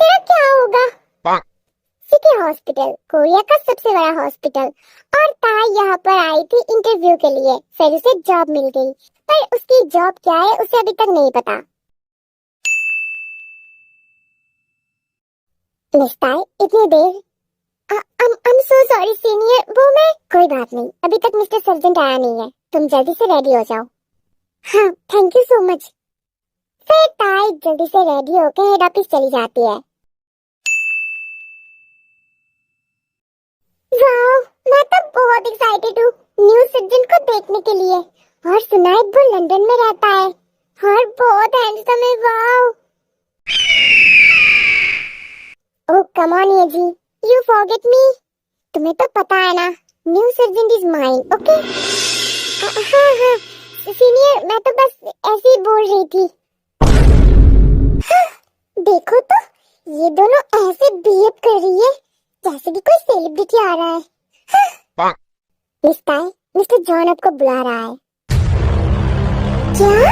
मेरा क्या होगा? सिटी हॉस्पिटल, कोरिया का सबसे बड़ा हॉस्पिटल। और ताई यहाँ पर आई थी इंटरव्यू के लिए, फिर उसे जॉब मिल गई, पर उसकी जॉब क्या है उसे अभी तक नहीं पता। मिस ताई, इतनी देर? I'm so sorry सीनियर, वो मैं कोई बात नहीं, अभी तक मिस्टर सर्जेंट आया नहीं है, तुम जल्दी से रेडी हो जाओ। हाँ, थैंक यू सो मच। फिर ताई जल्दी से रेडी होकर हेड ऑफिस चली जाती है। वाह, मैं तो बहुत एक्साइटेड हूँ न्यू सर्जन को देखने के लिए। और सुना है वो लंदन में रहता है और बहुत हैंडसम है। वाह। ओह कम ऑन ये जी, यू फॉरगेट मी। तुम्हें तो पता है ना, new surgeon is mine, okay? हाँ हाँ सीनियर, मैं तो बस ऐसे ही बोल रही थी। हाँ, देखो तो ये दोनों ऐसे बिहेव कर रही है जैसे कि कोई सेलिब्रिटी आ रहा है। हाँ। मिस्टर जॉन आपको बुला रहा है। क्या?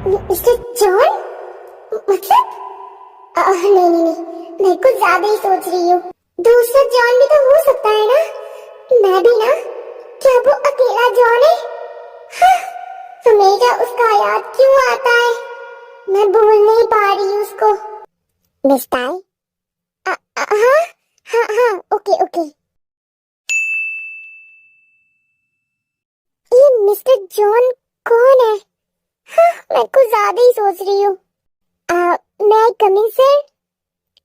Mister John? मतलब नहीं नहीं नहीं, मैं कुछ ज्यादा ही सोच रही हूँ। दूसरा जॉन भी तो हो सकता है ना? मैं भी ना? क्या वो अकेला जॉन है? हाँ, हमेशा उसका याद क्यों आता है? मैं भूल नहीं पा रही हूँ उसको। मिस्टर हाँ हाँ हाँ, ओके ओके। ये मिस्टर जॉन कौन है? हाँ, मैं कुछ ज्यादा ही सोच रही हूँ। मैं आई कम इन सर?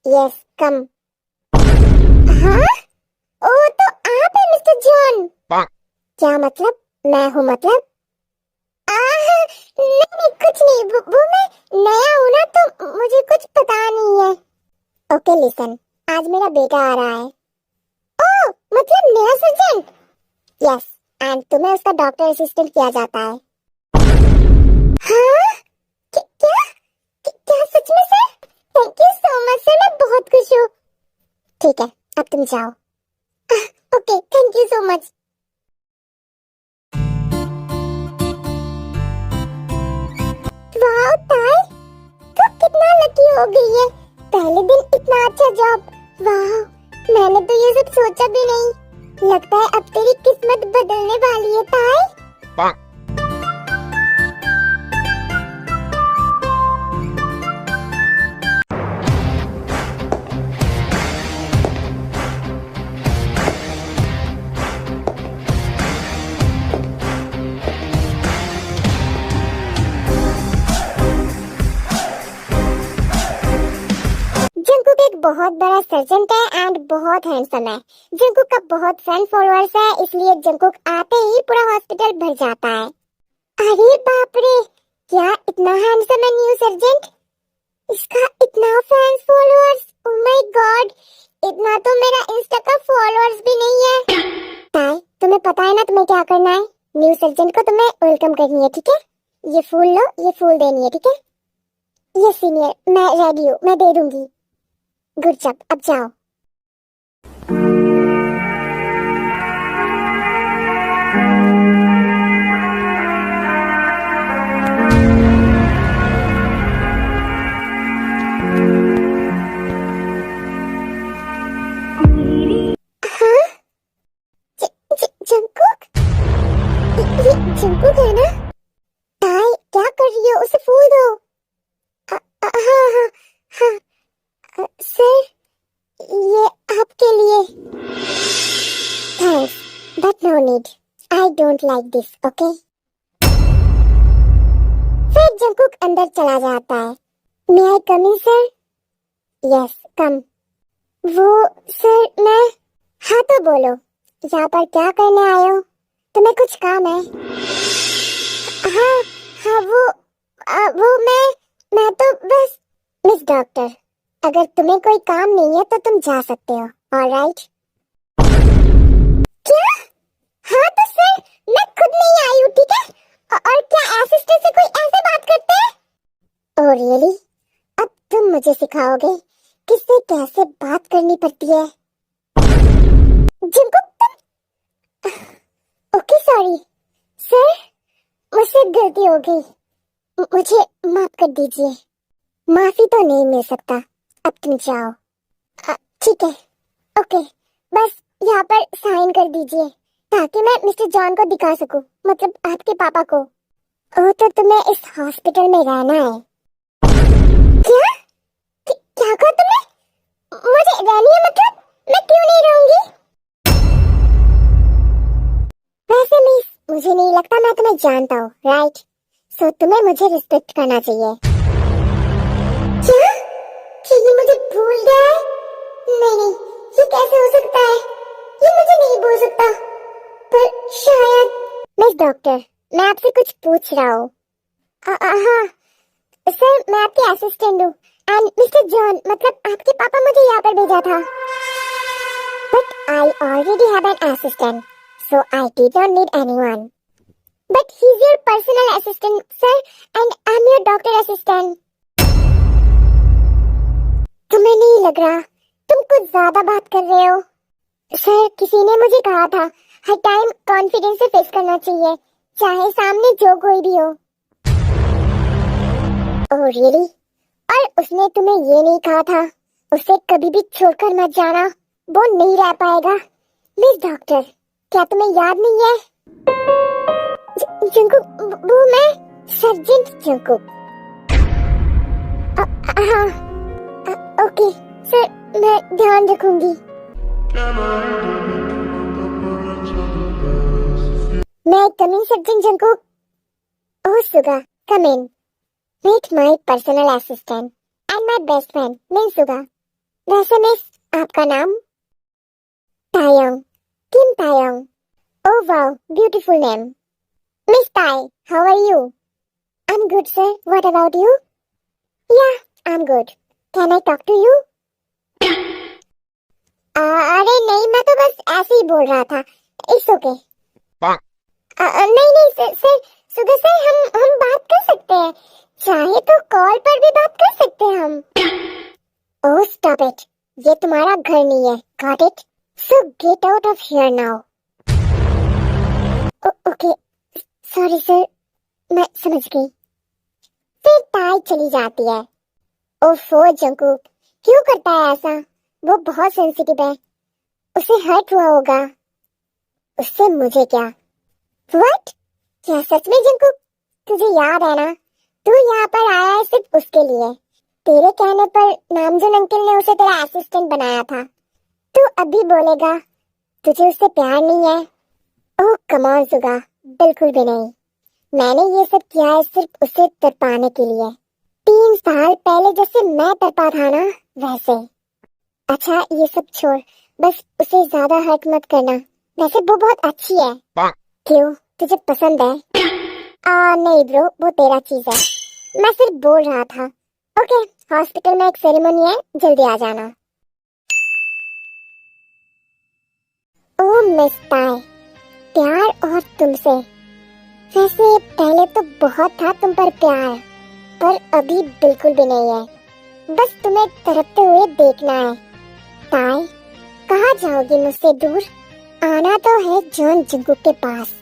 यस कम। हाँ? ओ तो आप है मिस्टर जॉन? क्या मतलब? मैं हूँ मतलब? नहीं नहीं कुछ नहीं, वो मैं नया हूँ ना, तो मुझे कुछ पता नहीं है। ओके लिसन, आज मेरा बेटा आ रहा है। ओह मतलब नया सर्जन? यस, एंड तुम्हें उसका डॉक्टर असिस्टेंट किया जाता है। हाँ? क्या क्या सच में sir? Thank you so much sir, मैं बहुत खुश हूँ। ठीक है, अब तुम जाओ। Okay thank you so much. वाह ताई, तो कितना लकी हो गई है, पहले दिन इतना अच्छा जॉब। वाह, मैंने तो ये सब सोचा भी नहीं। लगता है अब तेरी किस्मत बदलने वाली है ताई। जंकुक एक बहुत बड़ा सर्जन है एंड बहुत हैंडसम है। जंकुक का बहुत फैन फॉलोअर्स है, इसलिए जंकुक आते ही पूरा हॉस्पिटल भर जाता है। अरे बाप रे, क्या इतना हैंडसम है न्यू सर्जन? इसका इतना fans followers, oh my God, इतना तो मेरा इंस्टा का फॉलोअर्स भी नहीं है। ताई तुम्हें पता है ना तुम्हें क्या करना है? न्यू सर्जन को तुम्हें वेलकम करनी है, ठीक है? ये फूल लो, ये फूल देनी है, ठीक है? ये सीनियर, मैं रेडी हूँ, मैं दे दूंगी। गुड जॉब, अब जाओ। हाँ? जंकुक? ये जंकुक है ना? ताई क्या कर रही हो, उसे फूल दो। हाँ हाँ हाँ, सर ये आपके लिए। Thanks, but no need, I don't like this, okay? फिर जंकुक अंदर चला जाता है। May I come in sir? Yes come. वो सर मैं, हाँ तो बोलो, यहाँ पर क्या करने आए हो? तुम्हें कुछ काम है? हाँ हाँ वो मैं तो बस। मिस डॉक्टर, अगर तुम्हें कोई काम नहीं है तो तुम जा सकते हो, ऑलराइट? क्या? हाँ तो सर मैं खुद नहीं आई हूँ, ठीक है? और क्या असिस्टेंट से कोई ऐसे बात करते हैं? Oh really? अब तुम मुझे सिखाओगे किससे कैसे बात करनी पड़ती है? जिनको तुम, ओके सॉरी सर, मुझसे गलती हो गई, मुझे माफ कर दीजिए। माफी तो नहीं मिल सकता, अब तुम जाओ। ठीक है, ओके, बस यहाँ पर साइन कर दीजिए ताकि मैं मिस्टर जॉन को दिखा सकूं, मतलब आपके पापा को। ओ, तो तुम्हें इस हॉस्पिटल में रहना है? क्या? क्या कहा तुमने? मुझे रहनी है मतलब? मैं क्यों नहीं रहूंगी? वैसे मिस, मुझे नहीं लगता मैं तुम्हें जानता हूँ, राइट? सो तुम्हें मुझे रिस्पेक्ट करना चाहिए। क्या? कि ये मुझे भूल गया है? नहीं नहीं, ये कैसे हो सकता है? ये मुझे नहीं भूल सकता। पर शायद। मिस डॉक्टर, मैं आपसे कुछ पूछ रहा हूँ। हाँ सर, मैं आपकी असिस्टेंट हूँ एंड मिस्टर जॉन मतलब आपके पापा मुझे यहाँ पर भेजा था। But I already have an assistant, so I did not need anyone. But he is your personal assistant sir and I am your doctor assistant. तुम्हें नहीं लग रहा तुम कुछ ज्यादा बात कर रहे हो? सर, किसी ने मुझे कहा था हर टाइम कॉन्फिडेंस से फेस करना चाहिए, चाहे सामने जो कोई भी हो। Oh really? और उसने तुम्हें ये नहीं कहा था उसे कभी भी छोड़कर मत जाना, वो नहीं रह पाएगा? मिस डॉक्टर, क्या तुम्हें याद नहीं है? जंकुक, वो मैं सर्जेंट जंकुक। हाँ, ओके सर, मैं ध्यान रखूंगी। मैं coming sergeant Jungkook? Oh Suga, come in. Meet my personal assistant and my best friend, Miss Suga. वैसे मिस, आपका नाम? तायंग, किम Tayang. Oh wow, beautiful name. Miss Tai, how are you? I'm good, sir. What about you? Yeah, I'm good. Can I talk to you? अरे नहीं, मैं तो बस ऐसे ही बोल रहा था। It's okay. नहीं नहीं सर, सुगा सर, हम बात कर सकते हैं, चाहे तो कॉल पर भी बात कर सकते हैं हम। ओह स्टॉप इट, ये तुम्हारा घर नहीं है, got it? So get out of here now. Okay, sorry sir, मैं समझ गई। फिर ताई चली जाती है। ओफो जंकुक, क्यों करता है ऐसा? वो बहुत सेंसिटिव है, उसे हर्ट हुआ होगा। उससे मुझे क्या? व्हाट? क्या सच में जंकुक? तुझे याद है ना, तू यहाँ पर आया है सिर्फ उसके लिए। तेरे कहने पर नामजुन अंकल ने उसे तेरा असिस्टेंट बनाया था। तू अभी बोलेगा तुझे उससे प्यार नहीं है? ओह कम ऑन सुगा, बिल्कुल भी नहीं। मैंने ये सब किया है सिर्फ उसे तरपाने के लिए। 3 साल पहले जैसे मैं तरपा था ना, वैसे। अच्छा ये सब छोड़, बस उसे ज्यादा हर्ट मत करना। वैसे वो बहुत अच्छी है। क्यों, तुझे पसंद है? नहीं ब्रो, वो तेरा चीज है, मैं सिर्फ बोल रहा था। ओके, हॉस्पिटल में एक सेरेमनी है, जल्दी आ जाना। ओह मिस ताई, प्यार और तुमसे? वैसे पहले तो बहुत था तुम पर प्यार, पर अभी बिल्कुल भी नहीं है। बस तुम्हें तड़पते हुए देखना है। ताई, कहाँ जाओगी मुझसे दूर? आना तो है जॉन जंकुक के पास।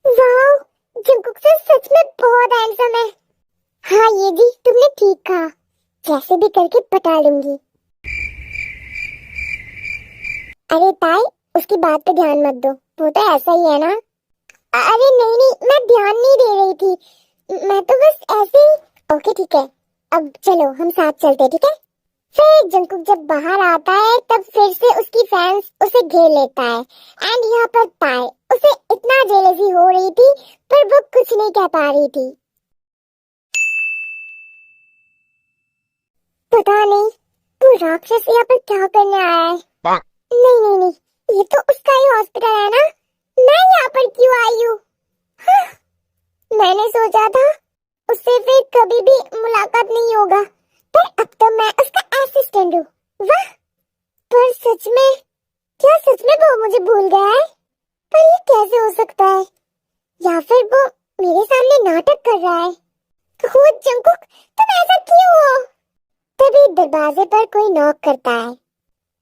वाओ, जंकुक से सच में बहुत हैंडसम है। हाँ ये जी, तुमने ठीक कहा, जैसे भी करके पटा लूंगी। अरे ताई, उसकी बात पे ध्यान मत दो, वो तो ऐसा ही है ना। अरे नहीं नहीं, मैं ध्यान नहीं दे रही थी, मैं तो बस ऐसे ही। ओके ठीक है, अब चलो हम साथ चलते, ठीक है? फिर जंकुक जब बाहर आता है तब फिर से उसकी फैंस उसे घेर लेता है एंड यहाँ पर ताई, उसे इतना जेलसी हो रही थी पर वो कुछ नहीं कह पा रही थी। पता नहीं वो राक्षस यहाँ पर क्या करने आया है। नहीं नहीं नहीं, ये तो उसका ही हॉस्पिटल है ना, मैं यहाँ पर क्यों आई हूँ? हाँ, मैंने सोचा था उससे फिर कभी भी मुलाकात नहीं होगा, पर अब तो मैं उसका असिस्टेंट हूँ। वाह, पर सच में, क्या सच में वो मुझे भूल गया है? पर ये कैसे हो सकता है? या फिर वो मेरे सामने नाटक कर रहा है? हो जंकुक, तुम ऐसा क्यों हो? तभी दरवाजे पर कोई नॉक करता है।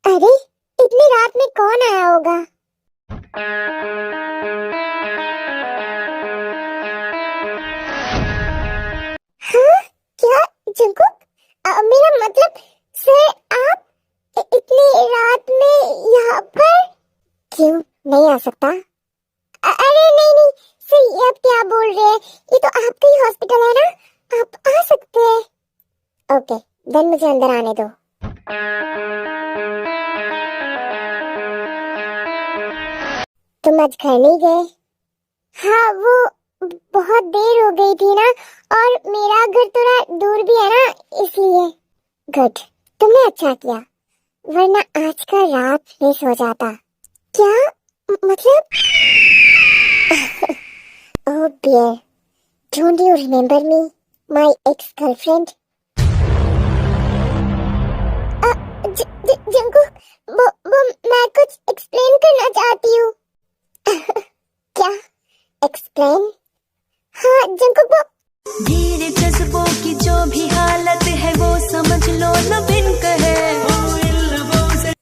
अरे, इतनी रात में कौन आया होगा? क्या बोल रहे हैं? ये तो आपका ही हॉस्पिटल है ना, आप आ सकते हैं। ओके, देन मुझे अंदर आने दो। तुम आज घर नहीं गए? हाँ, वो बहुत देर हो गई थी ना, और मेरा घर थोड़ा दूर भी है ना, इसलिए। गुड, तुमने अच्छा किया, वरना आज का रात मिस हो जाता। क्या मतलब? Oh dear, don't you remember me, my ex girlfriend? Jungkook, वो मैं कुछ एक्सप्लेन करना चाहती हूँ। क्या एक्सप्लेन? हाँ जंकुक, वो धीरे जज्बों की जो भी हालत है वो समझ लो न बिन कहे। मुझे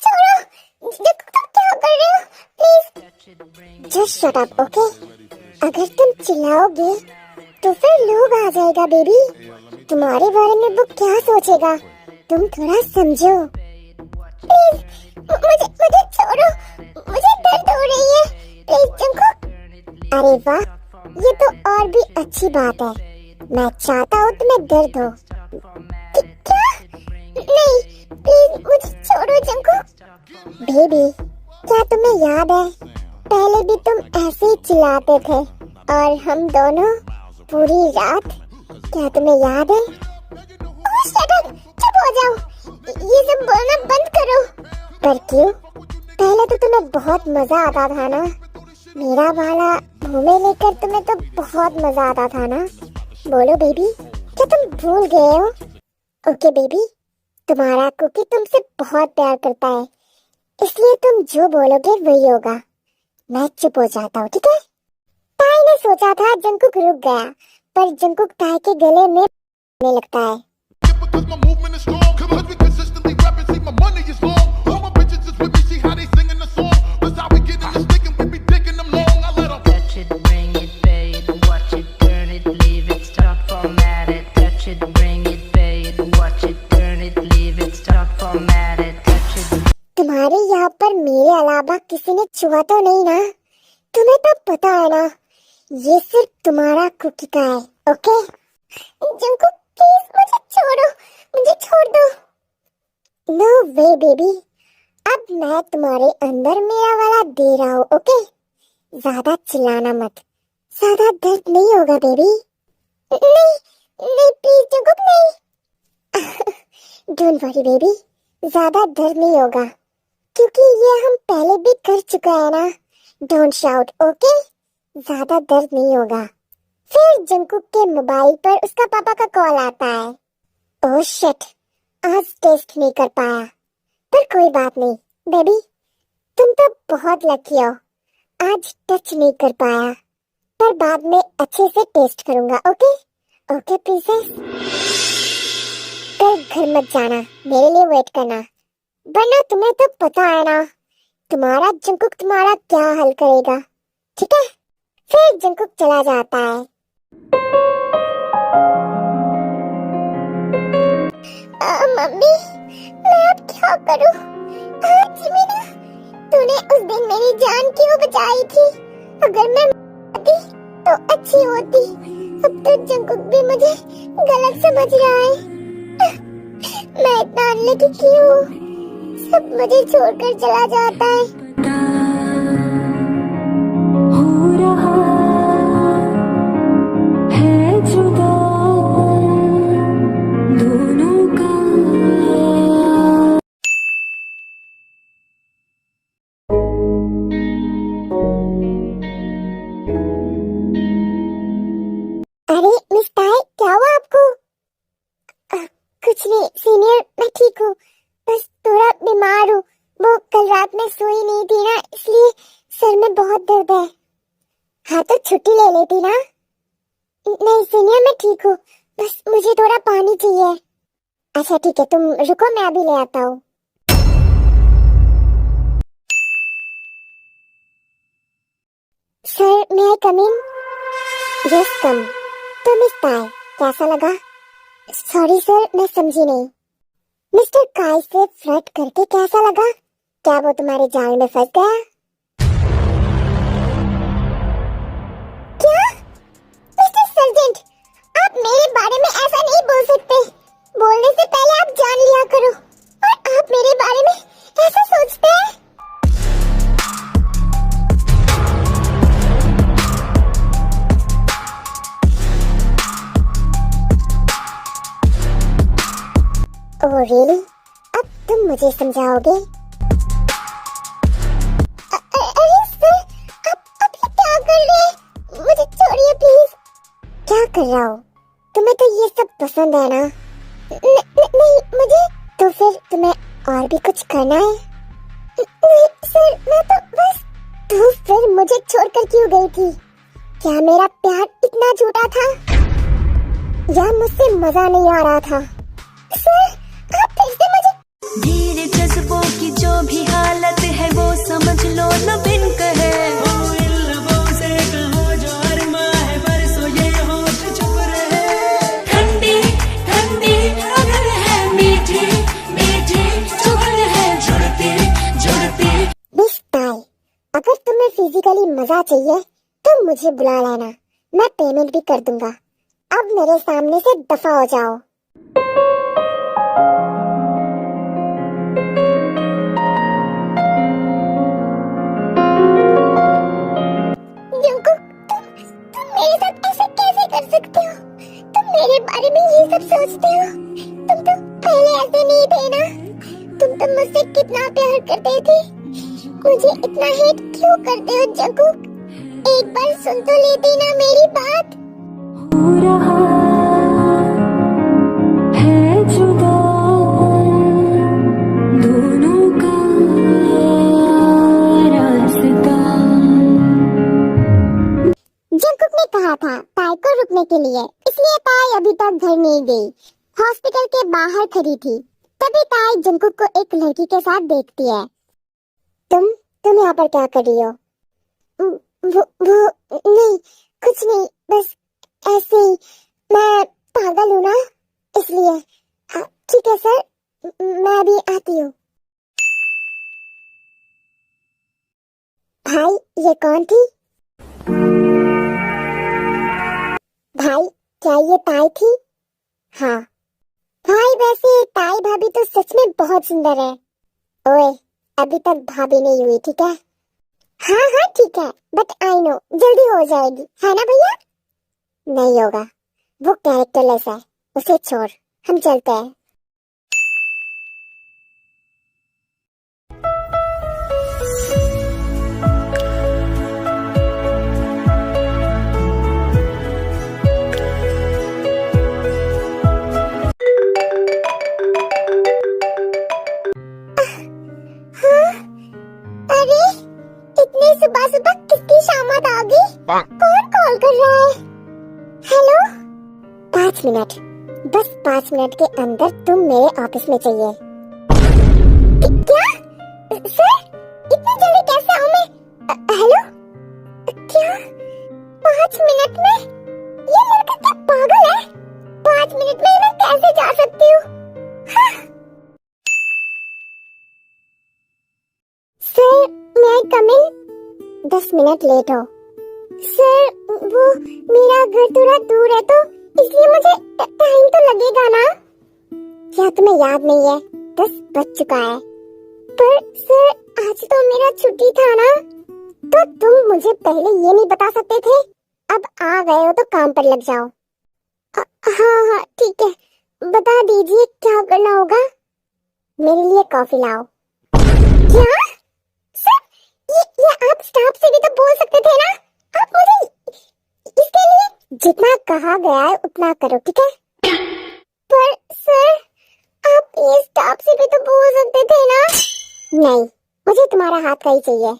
छोड़ो। जंकुक, तुम क्या कर रहे हो? Please just shut up, okay? अगर तुम चिल्लाओगे तो फिर लोग आ जाएगा बेबी। तुम्हारे बारे में वो क्या सोचेगा, तुम थोड़ा समझो। प्लीज मुझे छोड़ो, मुझे दर्द हो रही है, प्लीज जंकुक। अरे वाह, ये तो और भी अच्छी बात है। मैं चाहता हूँ तुम्हें दर्द हो। क्या? नहीं, प्लीज मुझे छोड़ो जंकुक। बेबी, क्या तुम्हें याद है, पहले भी तुम ऐसे ही चिल्लाते थे और हम दोनों पूरी रात? क्या तुम्हें याद है? ओह शट अप, चुप हो जाओ, ये सब बोलना बंद करो। पर क्यों? पहले तो तुम्हें बहुत मजा आता था ना, मेरा वाला घूमे लेकर तुम्हें तो बहुत मजा आता था ना। बोलो बेबी, क्या तुम भूल गए हो? ओके बेबी, तुम्हारा कुकी तुमसे बहुत प्यार करता है, इसलिए तुम जो बोलोगे वही होगा। मैं चुप हो जाता हूँ, ठीक है? ताई ने सोचा था जंकुक रुक गया, पर जंकुक ताई के गले में लगता है। Because my movement is strong, because we consistently rapping, see my money is long. All my bitches is with me, see how they singing the song. That's how we get in the stick and we be digging them long. I let them Touch it, bring it, pay it, watch it, turn it, leave it, start format it. Touch it, bring it, pay it, watch it, turn it, leave it, start format it. Touch it. तुम्हारे यहाँ पर मेरे अलावा किसी ने छुआ तो नहीं ना? तुम्हें तो पता है ना, ये सिर्फ तुम्हारा कुकी का है, ओके? जंकुक प्लीज मुझे छोड़ो, मुझे छोड़ दो। नो वे बेबी, अब मैं तुम्हारे अंदर मेरा वाला दे रहा हूँ, ओके? ज्यादा चिल्लाना मत, ज्यादा दर्द नहीं होगा बेबी। नहीं नहीं प्लीज जंकुक, नहीं। डोंट वरी बेबी, ज्यादा दर्द नहीं होगा, क्योंकि ये हम पहले भी कर चुका है ना। Don't shout, okay? ज्यादा दर्द नहीं होगा। फिर जंकुक के मोबाइल पर उसका पापा का कॉल आता है। ओह शिट, आज टेस्ट नहीं कर पाया, पर कोई बात नहीं बेबी, तुम तो बहुत लकी हो, आज टच नहीं कर पाया, पर बाद में अच्छे से टेस्ट करूंगा, ओके? ओके प्रिंसेस, कल घर मत जाना, मेरे लिए वेट करना, वरना तुम्हें तो पता है ना, तुम्हारा जंकुक तुम्हारा क्या हल करेगा, ठीक है? फिर जंकुक चला जाता है। मम्मी, मैं अब क्या करूं? जिमीना, तूने उस दिन मेरी जान क्यों बचाई थी? अगर मैं मरती तो अच्छी होती। अब तो जंकुक भी मुझे गलत समझ रहा है। मैं इतना अनलकी क्यों हूँ? सब मुझे छोड़कर चला जाता है। हो रहा है जुदा दोनों का। अरे मिस ताई, क्या हुआ आपको? कुछ नहीं सीनियर, मैं ठीक हूँ, बस थोड़ा बीमार हूँ। वो कल रात में सोई नहीं थी ना, इसलिए सर में बहुत दर्द है। हाँ तो छुट्टी ले लेती ना। नहीं सीनियर, मैं ठीक हूँ, बस मुझे थोड़ा पानी चाहिए। अच्छा ठीक है, तुम रुको, मैं अभी ले आता हूँ। सर मैं कम इन? Yes come. तो मिस ताई, कैसा लगा? सॉरी सर, मैं समझी नहीं। मिस्टर काय से फ्लर्ट करके कैसा लगा? क्या वो तुम्हारे जाल में फंस गया? Oh really? अब तुम मुझे समझाओगे? अरे सर, आप ये क्या कर रहे हैं? मुझे छोड़िए प्लीज। क्या कर रहा हो? तुम्हें तो ये सब पसंद है ना? नहीं मुझे। तो फिर तुम्हें और भी कुछ करना है? नहीं सर, मैं तो बस। तो फिर मुझे छोड़कर क्यों गई थी? क्या मेरा प्यार इतना झूठा था या मुझसे मजा नहीं आ रहा था? सर, आप फिर से मुझे। धीरे जज्बों की जो भी हालत है वो समझ लो न बिन कहे। ओ इन लबों से कहो जो अरमा है, बरसों ये होठ चुप रहे। ठंडी ठंडी अगर है, मीठी मीठी चुभन है, जुड़ती जुड़ती। मिस ताई, अगर तुम्हें फिजिकली मजा चाहिए तो मुझे बुला लेना, मैं पेमेंट भी कर दूंगा। अब मेरे सामने से दफा हो जाओ। जंकुक, तुम मेरे साथ ऐसे कैसे कर सकते हो? तुम मेरे बारे में ये सब सोचते हो? तुम तो पहले ऐसे नहीं थे ना? तुम तो मुझसे कितना प्यार करते थे। मुझे इतना हेट क्यों करते हो जंकुक? एक बार सुन तो लेती ना मेरी बात। हो रहा है जुदा दोनों का रास्ता। जंकुक ने कहा था ताई को रुकने के लिए, इसलिए ताई अभी तक घर नहीं गई। हॉस्पिटल के बाहर खड़ी थी। तभी ताई जंकुक को एक लड़की के साथ देखती है। तुम यहाँ पर क्या कर रही हो? वो नहीं, कुछ नहीं, बस ऐसे ही। मैं पागल हूँ ना, इसलिए। ठीक है सर, मैं अभी आती हूँ। भाई, ये कौन थी? भाई, क्या ये ताई थी? हाँ भाई, वैसे ताई भाभी तो सच में बहुत सुंदर है। ओए, अभी तक भाभी नहीं हुई, ठीक है? हाँ ठीक है, बट आई नो जल्दी हो जाएगी, है ना भैया? नहीं होगा, वो कैरेक्टरलेस है, उसे छोड़, हम चलते हैं। अरे, इतनी सुबह सुबह किसकी शामत आ गई? कौन कॉल कर रहा है? हेलो? 5 मिनट, बस 5 मिनट के अंदर तुम मेरे ऑफिस में चाहिए। क्या? सर, इतनी जल्दी कैसे आऊं मैं? हेलो? क्या? 5 मिनट में? ये लड़का क्या पागल है? 5 मिनट में मैं कैसे जा सकती हूँ? हाँ। सर, मैं कम इन? 10 मिनट लेट हो। सर, वो मेरा घर थोड़ा दूर है तो इसलिए मुझे टाइम तो लगेगा ना? क्या तुम्हें याद नहीं है? 10 बज चुका है। पर सर, आज तो मेरा छुट्टी था ना, तो तुम मुझे पहले ये नहीं बता सकते थे? अब आ गए हो तो काम पर लग जाओ। हाँ ठीक है, बता दीजिए क्या करना होगा। मेरे लिए कॉफी लाओ। क्या? सर, ये आप स्टाफ से भी तो बोल सकते थे ना? आप मुझे इसके लिए जितना कहा गया है उतना करो, ठीक है? पर सर, आप ये स्टाफ से भी तो बोल सकते थे ना? नहीं, मुझे तुम्हारा हाथ का ही चाहिए।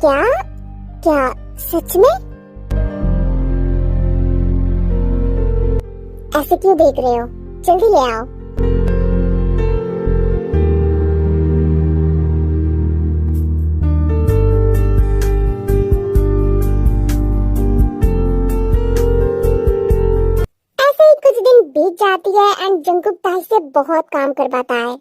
क्या? क्या सच में? ऐसे क्यों देख रहे हो? जल्दी ले आओ। ऐसे ही कुछ दिन बीत जाती है एंड जंकुक ताई से बहुत काम करवाता है।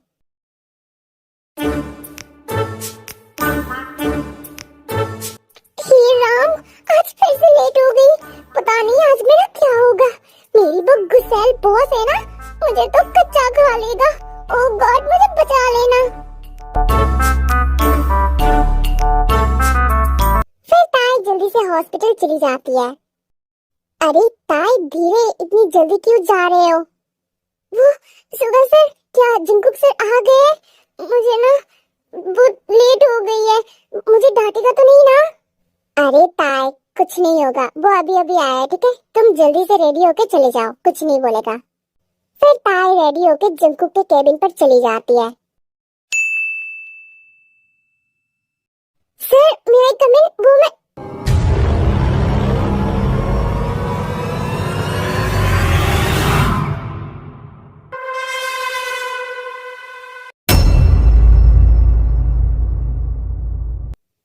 हे राम, आज फिर से लेट हो गई। पता नहीं आज मेरा क्या होगा। मेरी वो गुस्सैल बॉस है ना, मुझे तो कच्चा खा लेगा। ओह गॉड, मुझे बचा लेना। फिर ताई जल्दी से हॉस्पिटल चली जाती है। अरे ताई, धीरे, इतनी जल्दी क्यों जा रहे हो? वो सुगा सर, क्या जंकुक सर आ गए? मुझे ना बहुत लेट हो गई है, मुझे डांटेगा तो नहीं ना? अरे ताई, कुछ नहीं होगा, वो अभी अभी आया है, ठीक है? तुम जल्दी से रेडी होके चले जाओ, कुछ नहीं बोलेगा। फिर ताई रेडी होके जंकुक के केबिन पर चली जाती है। सर, मे आई कम इन? वो मैं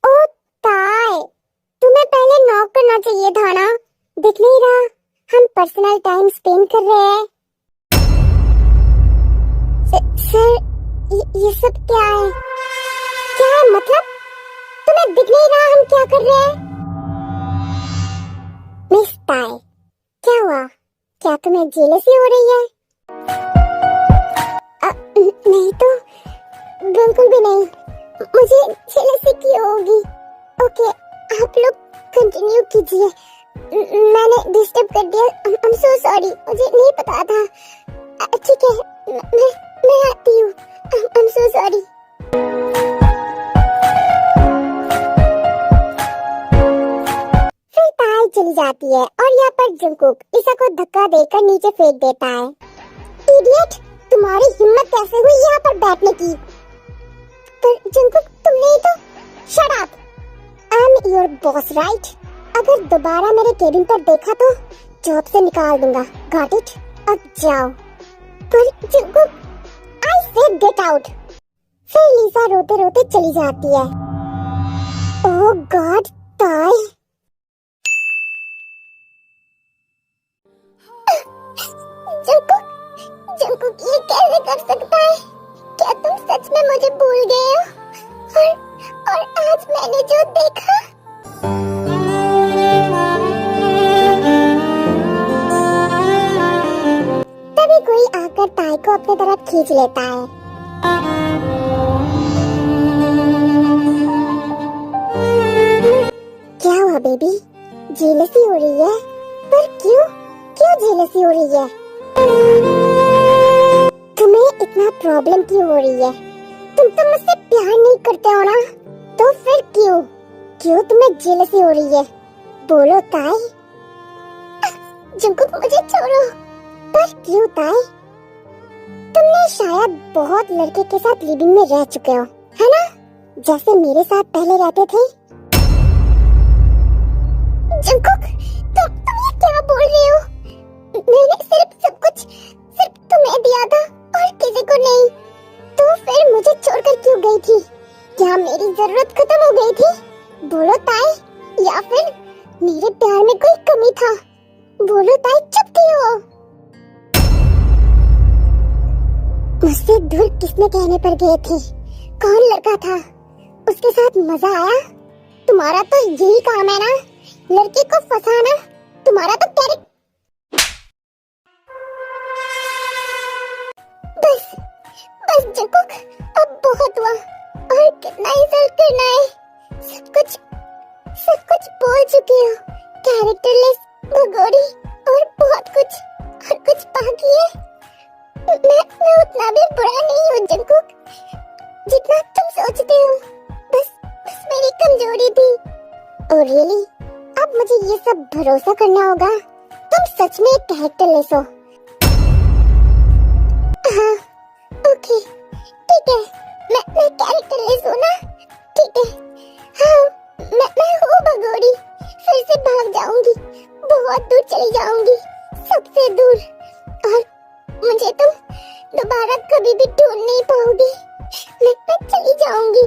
ओ ताई, तुम्हें पहले नॉक करना चाहिए था ना, दिख नहीं रहा हम पर्सनल टाइम स्पेंड कर रहे हैं। सर, ये सब क्या है? क्या है मतलब? तुम्हें दिख नहीं रहा हम क्या कर रहे हैं? मिस ताई, क्या हुआ? क्या तुम्हें जेलसी हो रही है? नहीं तो, बिल्कुल भी नहीं, मुझे जेलसी क्यों होगी? ओके, आप लोग कंटिन्यू कीजिए, मैंने डिस्टर्ब कर दिया, आई एम सो सॉरी, मुझे नहीं पता था। ठीक है, मैं आती हूँ, आई एम सो सॉरी। फिर ताई चली जाती है और यहाँ पर जंकुक ईसा को धक्का देकर नीचे फेंक देता है। इडियट, तुम्हारी हिम्मत कैसे हुई यहाँ पर बैठने की? पर जंकुक, तुमने ही तो। Shut up, I am your boss right? अगर दोबारा मेरे केबिन पर देखा तो जॉब से निकाल दूंगा, गॉट इट? अब जाओ। पर Jungkook, I said get out. फिर लीसा रोते रोते चली जाती है। ओह गॉड ताई, जंकुक, जंकुक ये कैसे कर सकता है? क्या तुम सच में मुझे भूल गए हो? और आज मैंने जो देखा। तभी कोई आकर ताई को अपनी तरफ खींच लेता है। क्या हुआ बेबी, जेलसी हो रही है? पर क्यों क्यों जेलसी हो रही है? तुम्हें इतना प्रॉब्लम क्यों हो रही है? तुम तो मुझसे प्यार नहीं करते हो ना, तो फिर क्यों क्यों तुम्हें जेलसी हो रही है? बोलो ताई। जंकुक, मुझे छोड़ो। पर क्यों ताई? तुमने शायद बहुत लड़के के साथ लिविंग में रह चुके हो, है ना? जैसे मेरे साथ पहले रहते थे। जंकुक, तुम ये क्या बोल रही हो? मैंने सब कुछ सिर्फ तुम्हें दिया था और किसी को नहीं। तो फिर मुझे छोड़कर क्यों गई थी? क्या मेरी जरूरत खत्म हो गई थी? बोलो ताई, या फिर मेरे प्यार में कोई कमी था? बोलो ताई, चुप क्यों हो? मुझसे दूर किसने कहने पर गए थे? कौन लड़का था? उसके साथ मजा आया? तुम्हारा तो यही काम है ना, लड़के को फंसाना। तुम्हारा तो कैरेक्टर। बस जंकुक, अब बहुत हुआ, और कितना इंसल्ट करना है? सब कुछ बोल चुकी हो, कैरेक्टरलेस, भगोड़ी और बहुत कुछ बाकी है। मैं उतना भी बुरा नहीं हूँ जंकुक, जितना तुम सोचते हो। बस मेरी कमजोरी थी। Oh really? अब मुझे ये सब भरोसा करना होगा? तुम सच में एक कैरेक्टरलेस हो। हाँ, ओके, ठीक है, मैं कैरेक्टरलेस हूँ ना? ठीक है, हाँ, मैं हूँ भगोड़ी। फिर से भाग जाऊंगी, बहुत दूर चली जाऊंगी, सबसे दूर, और मुझे तुम दोबारा कभी भी ढूंढ नहीं पाओगी। मैं चली जाऊंगी।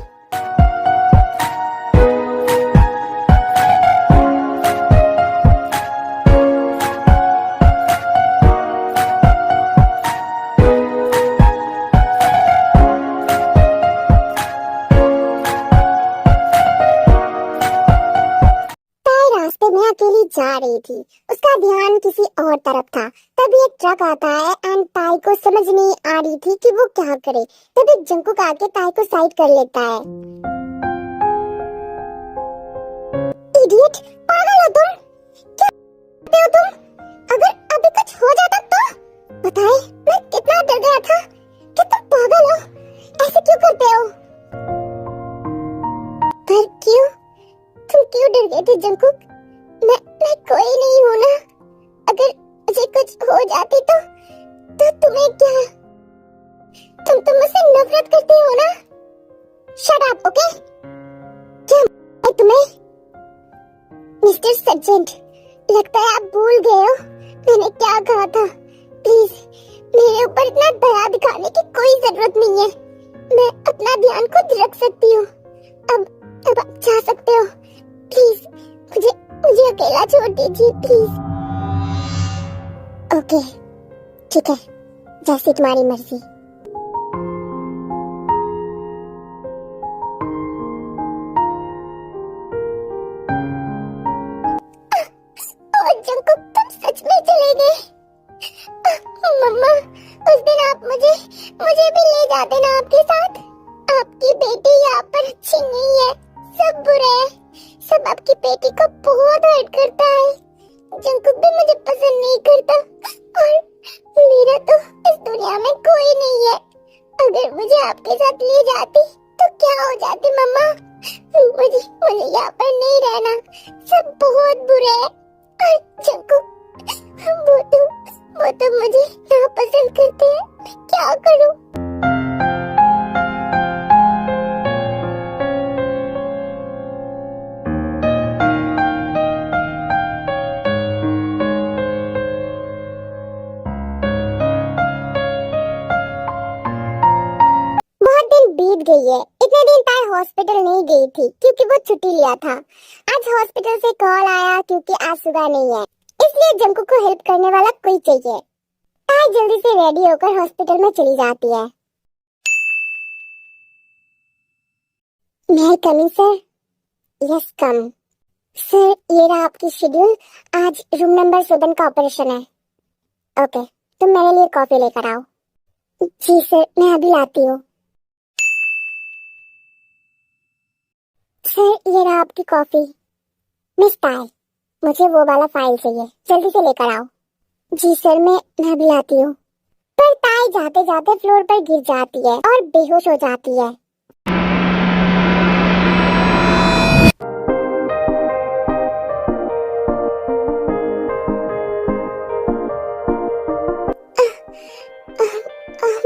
अकेली जा रही थी, उसका ध्यान किसी और तरफ था। तभी एक ट्रक आता है एंड ताई को समझ नहीं आ रही थी कि वो क्या करे। तभी जंकुक आके ताई को साइड कर लेता है। इडियट, पागल हो तुम? क्या करते हो तुम? अगर अभी कुछ हो जाता तो बताए मैं कितना कोई नहीं हूँ ना। अगर मुझे कुछ हो जाती तो तुम्हें क्या? तुम तो मुझसे नफरत करते हो ना। Shut up, okay? क्या है तुम्हें? मिस्टर सर्जेंट, लगता है आप भूल गए हो मैंने क्या कहा था। प्लीज मेरे ऊपर इतना दया दिखाने की कोई जरूरत नहीं है। मैं अपना ध्यान खुद रख सकती हूँ। अब आप जा सकते हो। प्लीज मुझे अकेला छोड़ दीजिए प्लीज। ओके ठीक है, जैसी तुम्हारी मर्जी। जंकुक, तुम सच में चले गए? मम्मा, उस दिन आप मुझे भी ले जाते ना आपके साथ। आपकी बेटी यहाँ पर अच्छी नहीं है, सब बुरे हैं, सब आपकी बेटी को बहुत हर्ट करता है। जंकुक भी मुझे पसंद नहीं करता और मेरा तो इस दुनिया में कोई नहीं है। अगर मुझे आपके साथ ले जाती तो क्या हो जाती मम्मा? मुझे यहाँ पर नहीं रहना, सब बहुत बुरे हैं। जंकुक, वो तो मुझे नापसंद करते हैं, मैं क्या करूं? बहुत दिन बीत गई है। इतने दिन ताई हॉस्पिटल नहीं गई थी क्योंकि वो छुट्टी लिया था। आज हॉस्पिटल से कॉल आया क्योंकि आज सुबह नहीं है, इसलिए जंकुक को हेल्प करने वाला कोई चाहिए। ताई जल्दी से रेडी होकर हॉस्पिटल में चली जाती है। मैं कमिंग सर? यस कम। सर ये रहा आपकी शेड्यूल, आज रूम नंबर 7 का ऑपरेशन है। ओके, तुम मेरे लिए कॉफी लेकर आओ। जी सर, मैं अभी लाती हूँ। सर ये रहा आपकी कॉफी। मिस ताई, मुझे वो वाला फाइल चाहिए, जल्दी से लेकर आओ। जी सर, मैं अभी आती हूँ। पर ताई जाते जाते फ्लोर पर गिर जाती है और बेहोश हो जाती है।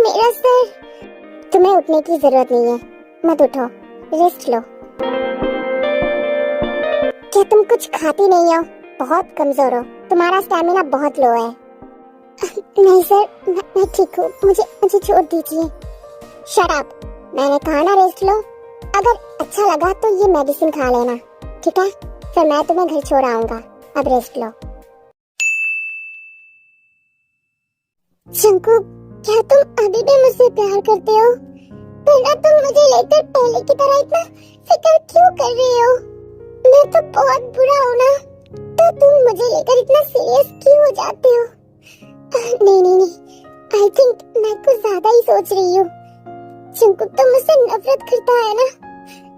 मेरा सर। तुम्हें उठने की जरूरत नहीं है, मत उठो, रेस्ट लो। क्या तुम कुछ खाती नहीं हो? बहुत कमजोर हो, तुम्हारा स्टैमिना बहुत लो है। नहीं सर, मैं ठीक हूँ, मुझे छोड़ दीजिए। शट अप, मैंने कहा ना रेस्ट लो। अगर अच्छा लगा तो ये मेडिसिन खा लेना, ठीक है? फिर मैं तुम्हें घर छोड़ आऊंगा, अब रेस्ट लो। जंकुक, क्या तुम अभी भी मुझसे प्यार करते हो? वरना तुम मुझे लेकर पहले की तरह इतना फिक्र क्यों कर रही हो? मैं तो बहुत बुरा हूँ ना, तो तुम मुझे लेकर इतना सीरियस क्यों हो जाते हो? नहीं, आई थिंक मैं कुछ ज्यादा ही सोच रही हूँ। जंकुक तो मुझसे नफरत करता है ना,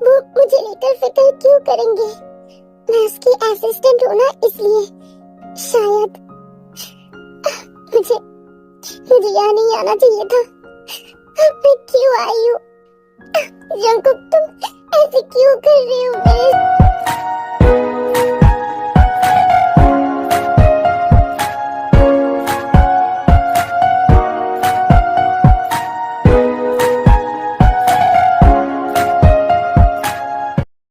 वो मुझे लेकर फिक्र क्यों करेंगे? मैं उसकी असिस्टेंट हूँ ना, इसलिए शायद। मुझे यहाँ नहीं आना चाहिए था, मैं क्यों आई हूँ? जंकुक तुम ऐसे क्यों कर रही हो मेरे?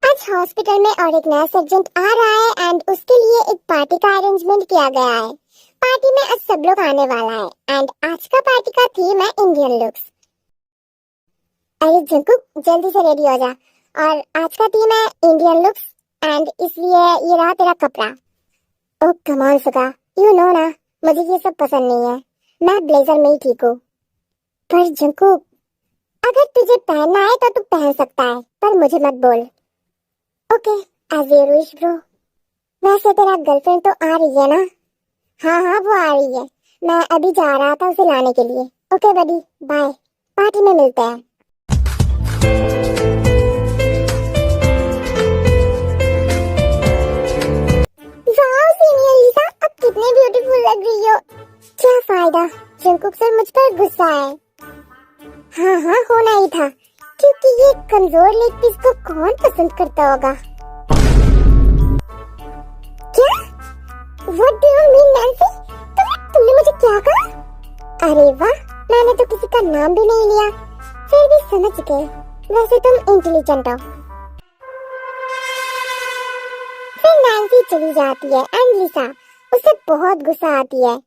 आज हॉस्पिटल में और एक नया सर्जेंट आ रहा है एंड उसके लिए एक पार्टी का अरेंजमेंट किया गया है। पार्टी में आज सब लोग आने वाला है एंड आज का पार्टी का थीम है इंडियन लुक्स। अरे जंकुक, जल्दी से रेडी हो जा। और आज का थीम है इंडियन लुक्स एंड इसलिए ये रहा तेरा कपड़ा। Oh come on Suga, you know ना मुझे ये सब पसंद नहीं है, मैं ब्लेजर में ही ठीक हूँ। पर जंकुक, अगर तुझे पहनना है तो तू पहन सकता है, पर मुझे मत बोल। Okay, as you wish bro. वैसे तेरा गर्लफ्रेंड तो आ रही है ना? हाँ वो आ रही है, मैं अभी जा रहा था उसे लाने के लिए। ओके बडी, बाय, पार्टी में मिलते हैं। वाओ सीनियर लीसा, अब कितने ब्यूटीफुल लग रही हो। क्या फायदा, जंकुक सर मुझ पर गुस्सा है। हाँ होना ही था, क्योंकि ये कमजोर लेग पीस को कौन पसंद करता होगा? क्या What do you mean, Nancy? तुमने मुझे क्या कहा? अरे वाह, मैंने तो किसी का नाम भी नहीं लिया, फिर भी समझ गए। वैसे तुम इंटेलिजेंट हो। फिर नैन्सी चली जाती है एंड लिसा उसे बहुत गुस्सा आती है।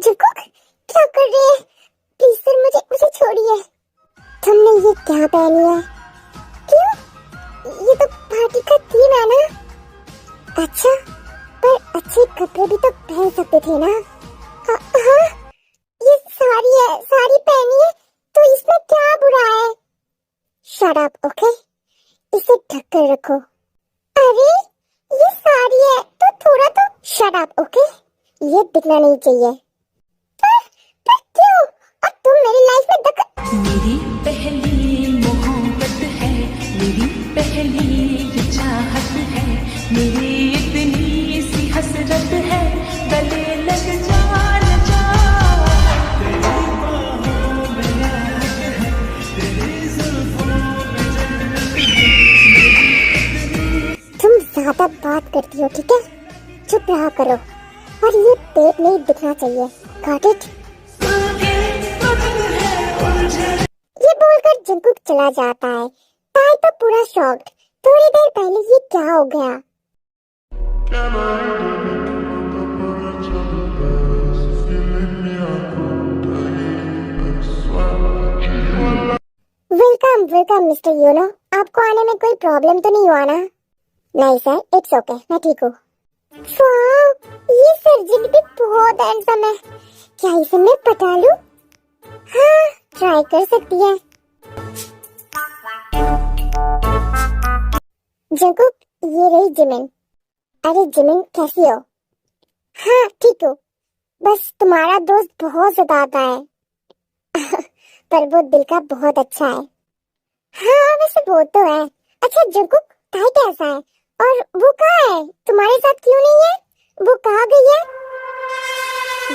जंकुक, क्या कर रहे हैं? प्लीज सर, मुझे छोड़िए। तुमने ये क्या पहनी है? क्यों? ये तो पार्टी का थीम है ना? अच्छा, पर अच्छे कपड़े भी तो पहन सकते थे ना? हाँ, ये साड़ी है, साड़ी पहनी है, तो इसमें क्या बुरा है? Shut up, okay? इसे ढक कर रखो। अरे, ये साड़ी है, तो थोड़ा तो शट अप, ओके? ये दिखना नहीं चाहिए। पर क्यों? और तुम मेरी लाइफ में मेरी पहली मोहब्बत है, मेरी पहली ये चाहत है, मेरी इतनी सी हसरत है, गले लग जा न जा। तेरी बाहों में आग है, तेरी जुल्फों में जन्नत है। तुम ज्यादा बात करती हो, ठीक है? चुप रहा करो, और ये पेट नहीं दिखना चाहिए। Got it? ये बोलकर जंकुक चला जाता है। ताई तो पूरा शॉक्ड। थोड़ी देर पहले ये क्या हो गया? Welcome welcome mister Yuno. आपको आने में कोई प्रॉब्लम तो नहीं हुआ ना? नहीं सर, इट्स ओके, मैं ठीक हूँ। वाव, ये सर्जन भी बहुत हैंडसम है। क्या इसे मैं पटा लूं? हाँ, ट्राई कर सकती है। जंकुक, ये रही जिमिन। अरे जिमिन, कैसी हो? हाँ, ठीक हो। बस तुम्हारा दोस्त बहुत सताता है। पर वो दिल का बहुत अच्छा है। हाँ, वैसे वो तो है। अच्छा जंकुक, ताई कैसा है? और वो कहाँ है? तुम्हारे साथ क्यों नहीं है? वो कहाँ गई है?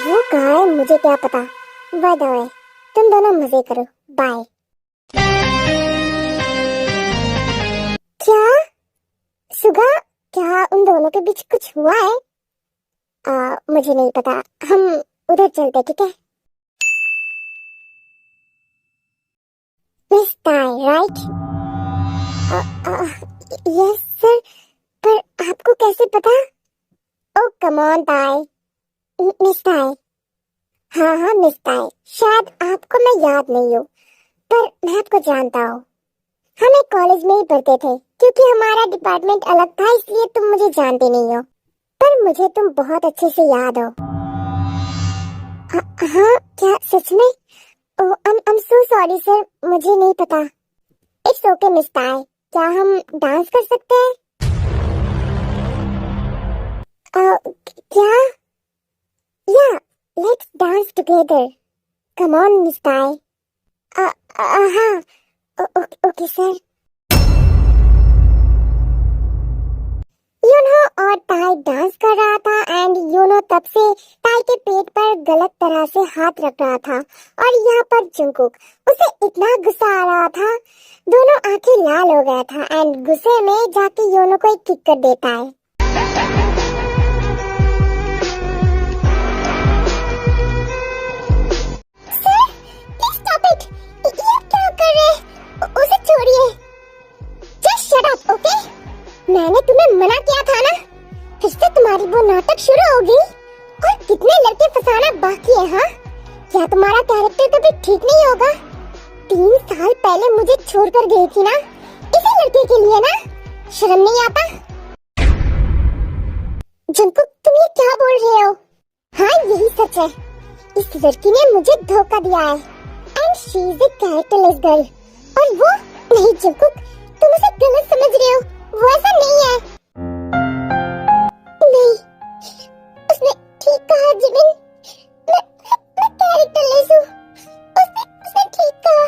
वो कहाँ है मुझे क्या पता। बाय द वे, तुम दोनों मजे करो। बाय। क्या सुगा, क्या उन दोनों के बीच कुछ हुआ है? मुझे नहीं पता, हम उधर चलते, ठीक है? मिस ताई, राइट? यस सर, पर आपको कैसे पता? ओ कम ऑन ताई। मिस ताई। हाँ मिस ताई, शायद आपको मैं याद नहीं हूँ, पर मैं आपको जानता हूँ। हम एक कॉलेज में ही पढ़ते थे। क्योंकि हमारा डिपार्टमेंट अलग था, इसलिए तुम मुझे जानते नहीं हो, पर मुझे तुम बहुत अच्छे से याद हो। हाँ, क्या सच में? ओह, I'm so sorry सर, मुझे नहीं पता। इट्स ओके मिस ताई, क्या हम डांस कर सकते हैं? क्या? या, let's dance together. Come on miss ताई। हाँ, ओके सर। यूनो और ताई डांस कर रहा था एंड यूनो तब से ताई के पेट पर गलत तरह से हाथ रख रहा था, और यहाँ पर जंकुक, उसे इतना गुस्सा आ रहा था, दोनों आंखें लाल हो गया था एंड गुस्से में जाके यूनो को एक किक कर देता है। Sir, please stop it. ये क्या कर रहे हैं? उसे छोड़िए। Just shut up, okay? मैंने तुम्हें मना किया था ना? फिर से तुम्हारी वो नाटक शुरू हो गई। और कितने लड़के फंसाना बाकी है? हाँ, क्या तुम्हारा कैरेक्टर कभी ठीक नहीं होगा? 3 साल पहले मुझे छोड़कर गई थी ना, इसी लड़के के लिए ना? शर्म नहीं आता? जंकुक, तुम ये क्या बोल रहे हो? हाँ, यही सच है। इस लड़की ने मुझे धोखा दिया है and she is a characterless girl. और वो नहीं जंकुक, तुम उसे गलत समझ रहे हो, वो ऐसा नहीं है। नहीं, उसने ठीक कहा जिमिन, मैं कैरेक्टरलेस हूँ। उसने ठीक कहा,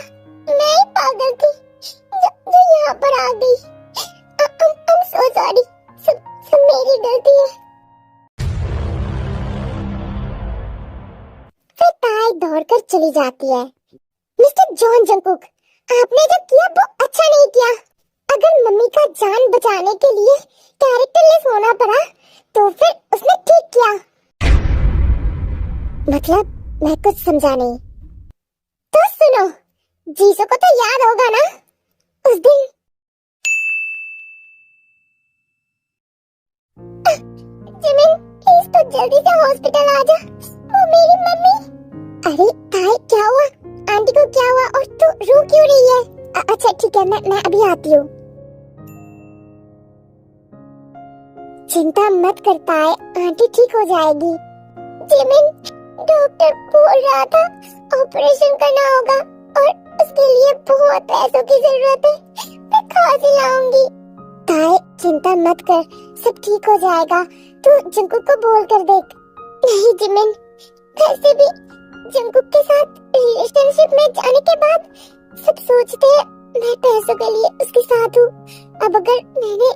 मैं ही पागल थी जो यहाँ पर आ गई। I'm so sorry, सब मेरी गलती है। कर चली जाती है। मिस्टर जॉन जंगकुक, आपने जो किया वो अच्छा नहीं किया। अगर मम्मी का जान बचाने के लिए कैरेक्टरलेस होना पड़ा तो फिर उसने ठीक किया। मतलब मैं कुछ समझा नहीं। तो सुनो, जीसो को तो याद होगा ना उस दिन। जिमिन प्लीज तो जल्दी से हॉस्पिटल आ जा, वो मेरी मम्मी। अरे ताई क्या हुआ? आंटी को क्या हुआ और तू रो क्यों रही है? अच्छा ठीक है, मैं अभी आती हूँ। चिंता मत कर ताई, आंटी ठीक हो जाएगी। जिमिन डॉक्टर बोल रहा था ऑपरेशन करना होगा और उसके लिए बहुत पैसों की जरूरत है। मैं कहाँ से लाऊंगी? ताई चिंता मत कर, सब ठीक हो जाएगा। तू जंगकुक को बोल कर देख। नहीं जिमिन, वैसे भी जंगकुक के साथ रिलेशनशिप में जाने के बाद सब सोचते हैं मैं पैसों के लिए उसके साथ हूँ। अब अगर मैंने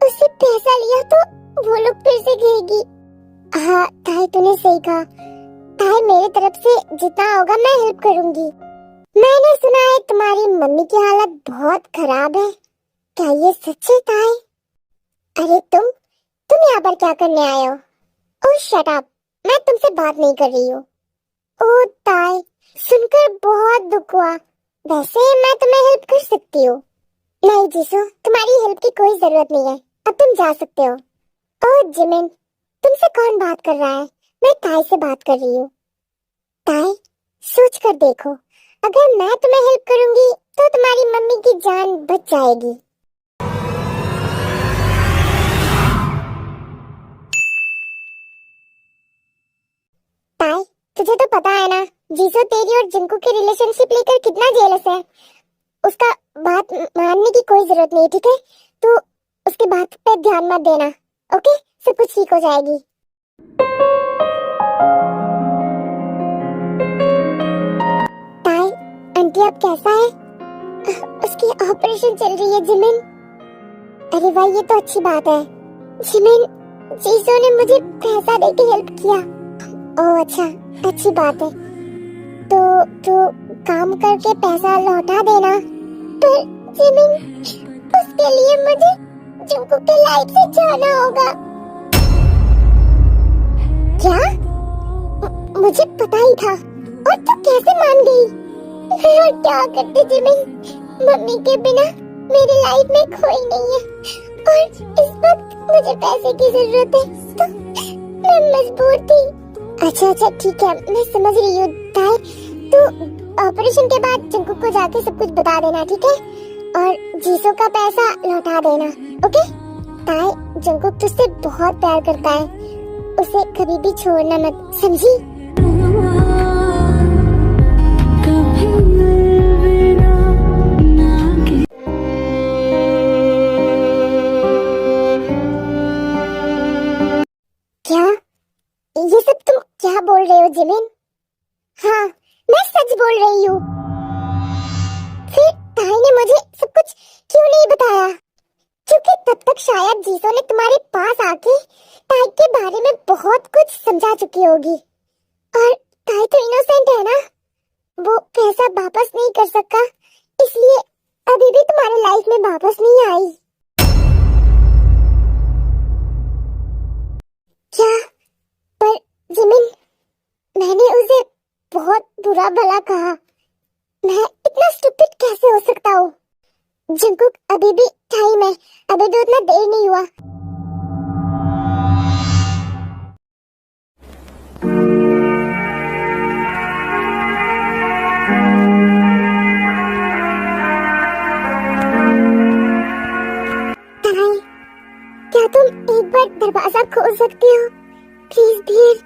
उससे पैसा लिया तो वो लोग फिर से घेरेगी। हाँ ताई तूने सही कहा। ताई मेरी तरफ से जितना होगा मैं हेल्प करूंगी। मैंने सुना है तुम्हारी मम्मी की हालत बहुत खराब है, क्या ये सच है ताई? अरे तुम यहाँ पर क्या करने आए हो? ओह शट अप, मैं तुमसे बात नहीं कर रही हूँ। ओह ताई सुनकर बहुत दुख हुआ। वैसे मैं तुम्हें हेल्प कर सकती हूँ। नहीं जीसू, तुम्हारी हेल्प की कोई जरूरत नहीं है, अब तुम जा सकते हो। ओह जिमिन, तुमसे कौन बात कर रहा है? मैं ताई से बात कर रही हूँ। ताई सोच कर देखो, अगर मैं तुम्हें हेल्प करूंगी तो तुम्हारी मम्मी की जान बच जाएगी। ताई तुझे तो पता है ना, जीसू तेरी और जंगकुक के रिलेशनशिप लेकर कितना जेलस है। उसका बात मानने की कोई जरूरत नहीं, ठीक है? तो उसकी बात पे ध्यान मत देना, ओके? सब कुछ ठीक हो जाएगी। ताई आंटी अब कैसा है? उसकी ऑपरेशन चल रही है जिमिन। अरे वाह, ये तो अच्छी बात है। जिमिन, जीसू ने मुझे पैसा देके हेल्प किया। ओह अच्छा, अच्छी बात है। तो काम करके पैसा लौटा देना। पर जिमिन, उसके लिए मुझे जंगकुक के लाइफ से जाना होगा। क्या? मुझे पता ही था। और तू कैसे मान गई? और क्या करते जिमिन, मम्मी के बिना मेरी लाइफ में कोई नहीं है और इस वक्त मुझे पैसे की जरूरत है, तो मैं मजबूर थी। अच्छा ठीक है, मैं समझ रही हूँ ताई। तू ऑपरेशन के बाद जंगकुक को जाके सब कुछ बता देना, ठीक है? और जीसू का पैसा लौटा देना, ओके? ताई जंगकुक तुझसे बहुत प्यार करता है, उसे कभी भी छोड़ना मत, समझी? क्या ये सब तुम क्या बोल रहे हो जिमिन? हाँ मैं सच बोल रही हूँ। फिर ताई ने मुझे सब कुछ क्यों नहीं बताया? क्योंकि तब तक शायद जीसू ने तुम्हारे पास आके ताई के बारे में बहुत कुछ समझा चुकी होगी। और ताई तो इनोसेंट है ना, वो पैसा वापस नहीं कर सका, इसलिए अभी भी तुम्हारे लाइफ में वापस नहीं आई। क्या? पर जिमिन, मैंने उसे बहुत बुरा भला कहा। मैं इतना स्टूपिड कैसे हो सकता हूँ? जंगकुक अभी भी टाइम है, अभी भी उतना देर नहीं हुआ। ताई, क्या तुम एक बार दरवाजा खोल सकती हो प्लीज डियर?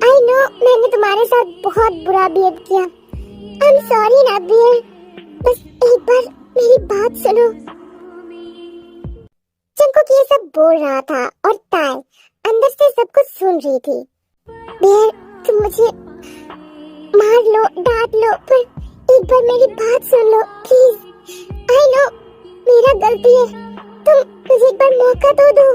आई नो मैंने तुम्हारे साथ बहुत बुरा बिहेव किया। आई एम सॉरी ना डियर, बस एक बार मेरी बात सुनो। जंगकुक ये सब बोल रहा था और ताई अंदर से सब कुछ सुन रही थी। डियर तुम मुझे मार लो, डांट लो, पर एक बार मेरी बात सुन लो प्लीज। आई नो मेरा गलती है, तुम मुझे एक बार मौका तो दो।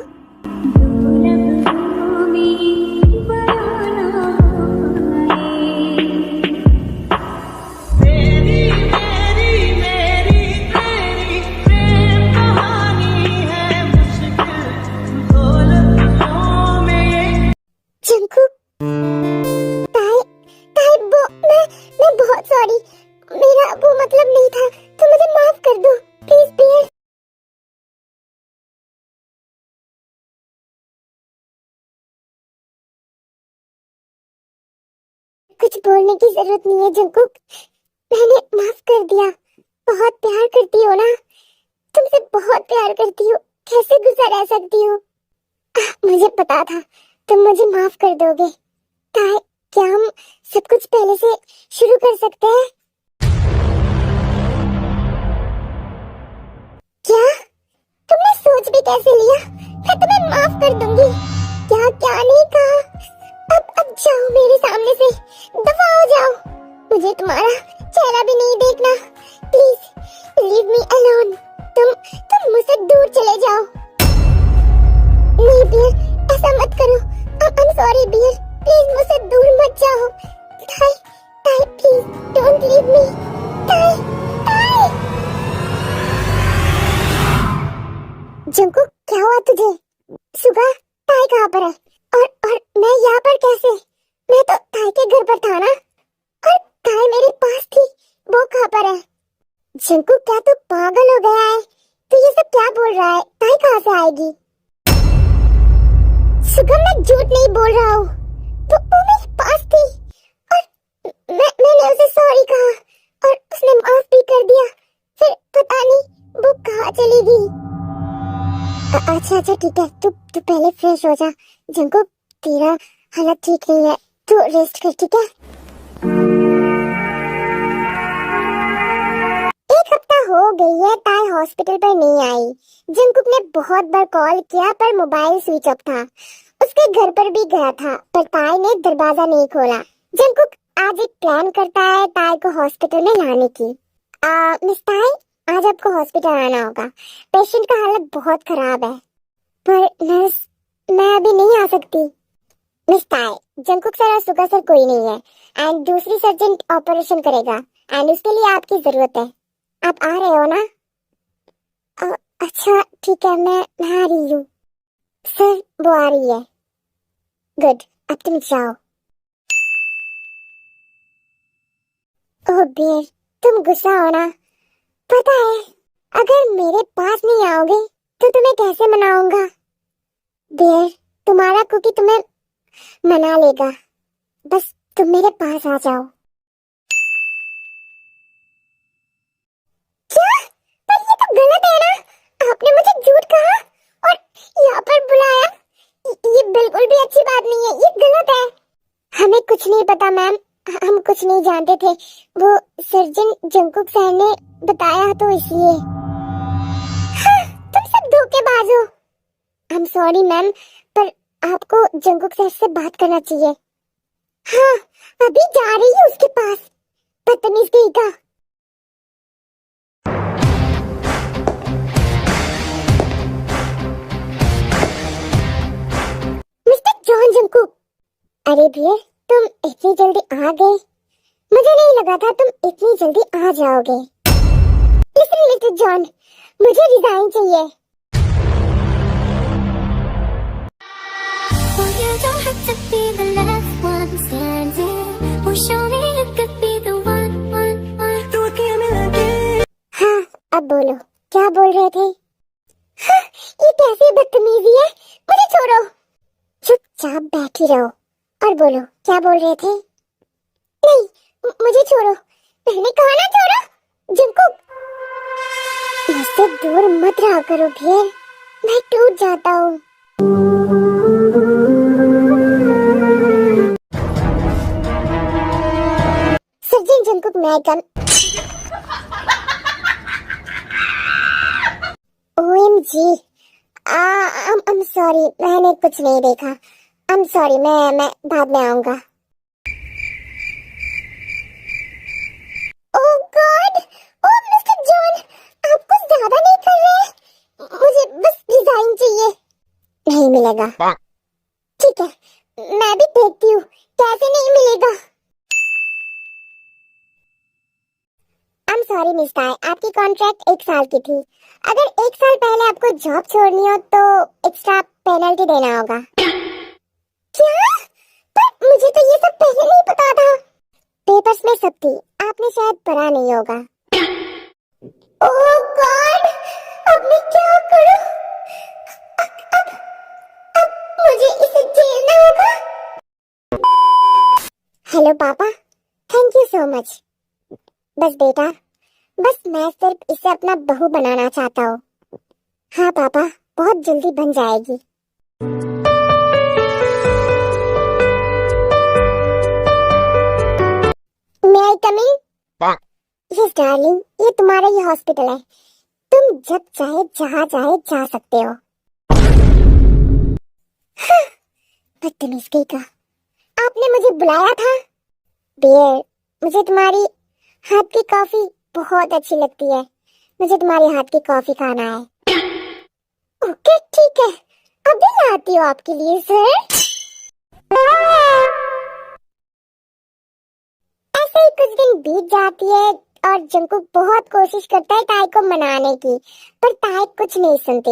ताई, ताई वो मैं बहुत सॉरी, मेरा वो मतलब नहीं था, तो मुझे माफ कर दो प्लीज बियर। कुछ बोलने की जरूरत नहीं है जंकुक, मैंने माफ कर दिया। बहुत प्यार करती हो ना, तुमसे बहुत प्यार करती हो, कैसे गुस्सा रह सकती हो। मुझे पता था तुम मुझे माफ कर दोगे। ताई, क्या हम सब कुछ पहले से शुरू कर सकते हैं? क्या तुमने सोच भी कैसे लिया? मैं तुम्हें माफ कर दूंगी। क्या क्या नहीं कहा। अब जाओ मेरे सामने से, दफा हो जाओ। मुझे तुम्हारा चेहरा भी नहीं देखना। Please leave me alone. तुम मुझसे दूर चले जाओ। नहीं बियर, ऐसा मत करो। I am sorry Bear, please मुझसे दूर मत जाओ। ताई, ताई प्लीज डोंट लीव मी। ताई, ताई। जंकुक, क्या हुआ तुझे? सुगा, ताई कहाँ पर है? और मैं यहाँ पर कैसे? मैं तो ताई के घर पर था ना, और ताई मेरे पास थी। वो कहाँ पर है? जंकुक, क्या तू पागल हो गया है? तू ये सब क्या बोल रहा है? ताई कहाँ से आएगी? सुगम, मैं झूठ नहीं बोल रहा हूँ। वो मेरे पास थी, और मैंने उसे सॉरी कहा, और उसने माफ भी कर दिया। फिर पता नहीं वो कहाँ चली गई। अच्छा ठीक है, तू पहले फ्रेश हो जा। जंकुक, तेरा हालत ठीक नहीं है, तू रेस्ट कर, ठीक है? एक हफ्ता हो गई है ताई हॉस्पिटल पर नहीं आई। जंकुक ने बहुत बार कॉल किया पर मोबाइल स्विच ऑफ था। उसके घर पर भी गया था पर ताई ने दरवाजा नहीं खोला। जंकुक आज एक प्लान करता है ताई को हॉस्पिटल में लाने की। मिस ताई, आज आपको हॉस्पिटल आना होगा। पेशेंट का हालत बहुत खराब है। पर नर्स, मैं अभी नहीं आ सकती। मिस ताई, जंकुक सर और सुगा सर कोई नहीं है, एंड दूसरी सर्जन ऑपरेशन करेगा, एंड उसके लिए आपकी जरूरत है। आप आ रहे हो ना? अच्छा ठीक है, मैं आ रही हूँ। सर, वो आ रही है। गुड, अब तुम जाओ। ओह बियर, तुम गुस्सा हो ना? पता है, अगर मेरे पास नहीं आओगे तो तुम्हें कैसे मनाऊंगा? बियर, तुम्हारा कुकी तुम्हें मना लेगा। बस तुम मेरे पास आ जाओ। क्या? पर ये तो गलत है ना? आपने मुझे झूठ कहा और यहाँ पर बुलाया। ये बिल्कुल भी अच्छी बात नहीं है, ये गलत है। हमें कुछ नहीं पता मैम, हम कुछ नहीं जानते थे। वो सर्जन जंकुक सर ने बताया तो इसलिए। हाँ, तुम सब धोखेबाज हो। आई एम सॉरी मैम, पर आपको जंकुक सर से बात करना चाहिए। हाँ, अभी जा रही हूँ उसके पास। बदतमीज कहीं का। Mister John Jungkook. अरे भैया, तुम इतनी जल्दी आ गए? मुझे नहीं लगा था तुम इतनी जल्दी आ जाओगे। लिसन मिस्टर जॉन, मुझे रिजाइन चाहिए। Well, you don't have to be the last one standing. Well, show me you could be the one. तू अकेले में लगे। हाँ, अब बोलो, क्या बोल रहे थे? हाँ, ये कैसी बदतमीजी है? मुझे छोड़ो। चुपचाप बैठी रहो और बोलो, क्या बोल रहे थे? नहीं, मुझे छोड़ो। मैंने कहा ना छोड़ो। जंकुक, मुझसे दूर मत रहा करो भैया, मैं टूट जाता हूँ। सर्जन जंकुक मैगन। OMG, I'm sorry, मैंने कुछ नहीं देखा। I'm sorry, मैं बाद में आऊंगा। Oh God, oh mister John, आप कुछ ज्यादा नहीं कर रहे? मुझे बस रिजाइन चाहिए। नहीं मिलेगा। ठीक है, मैं भी देखती हूँ कैसे नहीं मिलेगा। I'm sorry मिस ताई, आपकी कॉन्ट्रैक्ट 1 साल की थी। अगर 1 साल पहले आपको जॉब छोड़नी हो तो एक्स्ट्रा पेनल्टी देना होगा। क्या? पर मैं सब थी, आपने शायद पढ़ा नहीं होगा। ओह गॉड, अब मैं क्या करूं? अब मुझे इसे झेलना होगा। हेलो पापा, थैंक यू सो मच। बस बेटा, बस मैं सिर्फ इसे अपना बहू बनाना चाहता हूँ। हाँ पापा, बहुत जल्दी बन जाएगी। May I come in? Yes, darling, ये तुम्हारा ही हॉस्पिटल है। तुम जब चाहे जहाँ चाहे जा सकते हो। बदतमीज कहीं का। आपने मुझे बुलाया था? बियर, मुझे तुम्हारी हाथ की कॉफी बहुत अच्छी लगती है। मुझे तुम्हारे हाथ की कॉफी खाना है। ओके ठीक है, अभी लाती हूँ आपके लिए सर। ऐसे ही कुछ दिन बीत जाती है और जंकुक बहुत कोशिश करता है ताई को मनाने की, पर ताई कुछ नहीं सुनती।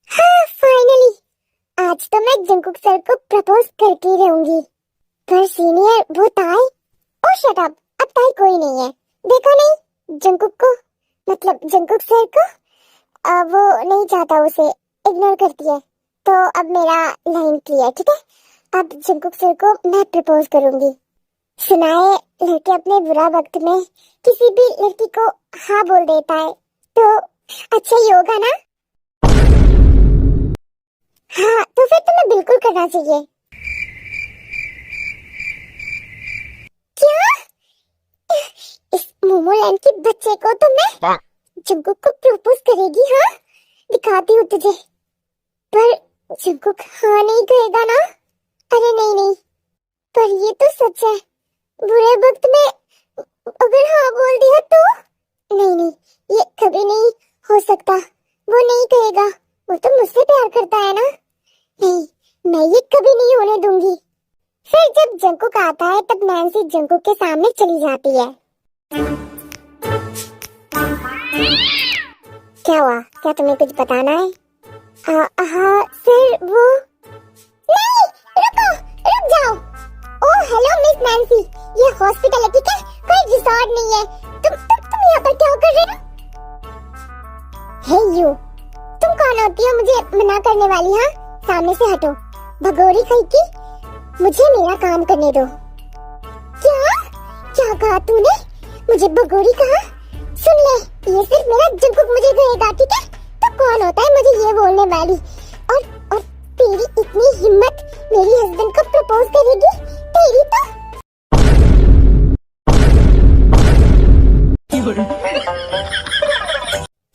हाँ फाइनली, आज तो मैं जंकुक सर को प्रपोज करके ही रहूंगी। पर सीनियर वो ताई, ओ शट अप, अब ताई कोई नहीं है। देखो नहीं जंकुक को, मतलब जंकुक सर को, वो नहीं चाहता, उसे इग्नोर करती है। तो अब मेरा लाइन क्लियर, ठीक है? अब जंकुक सर को मैं प्रपोज करूंगी। सुनाए लड़के अपने बुरा वक्त में किसी भी लड़की को हाँ बोल देता है, तो अच्छा ही होगा ना? हाँ तो फिर तुम्हें बिल्कुल करना चाहिए। क्या? इस मोमोलैंड के बच्चे को तो मैं जंकुक को प्रपोज करेगी? हाँ दिखाती हूँ तुझे। पर जंकुक हाँ नहीं कहेगा ना? अरे नहीं नहीं, पर ये तो सच है, बुरे वक्त में अगर हाँ बोल दिया तो? नहीं नहीं, ये कभी नहीं हो सकता, वो नहीं कहेगा, वो तो मुझसे प्यार करता है ना। नहीं, मैं ये कभी नहीं होने दूंगी। फिर जब जंकुक आता है तब नैन्सी जंकुक के सामने चली जाती है। क्या हुआ, क्या तुम्हें कुछ बताना है? हाँ सर, वो नहीं, रुक जाओ। ओह हेलो मिस नैन्सी, ये हॉस्पिटल है ठीक है, कोई रिसोर्ट नहीं है। तुम यहाँ पर क्या कर रहे हो? हे यू, तुम कौन होती हो मुझे मना करने वाली? हाँ सामने से हटो, भगोरी कहीं की, मुझे मेरा काम करने दो। क्या कहा तूने? मुझे भगोरी कहा? सुन ले, ये सिर्फ मेरा जंकुक मुझे कहेगा ठीक है? तो कौन होता है मुझे ये बोलने वाली? और तेरी इतनी हिम्मत मेरी हस्बैंड को प्रपोज करेगी? तेरी तो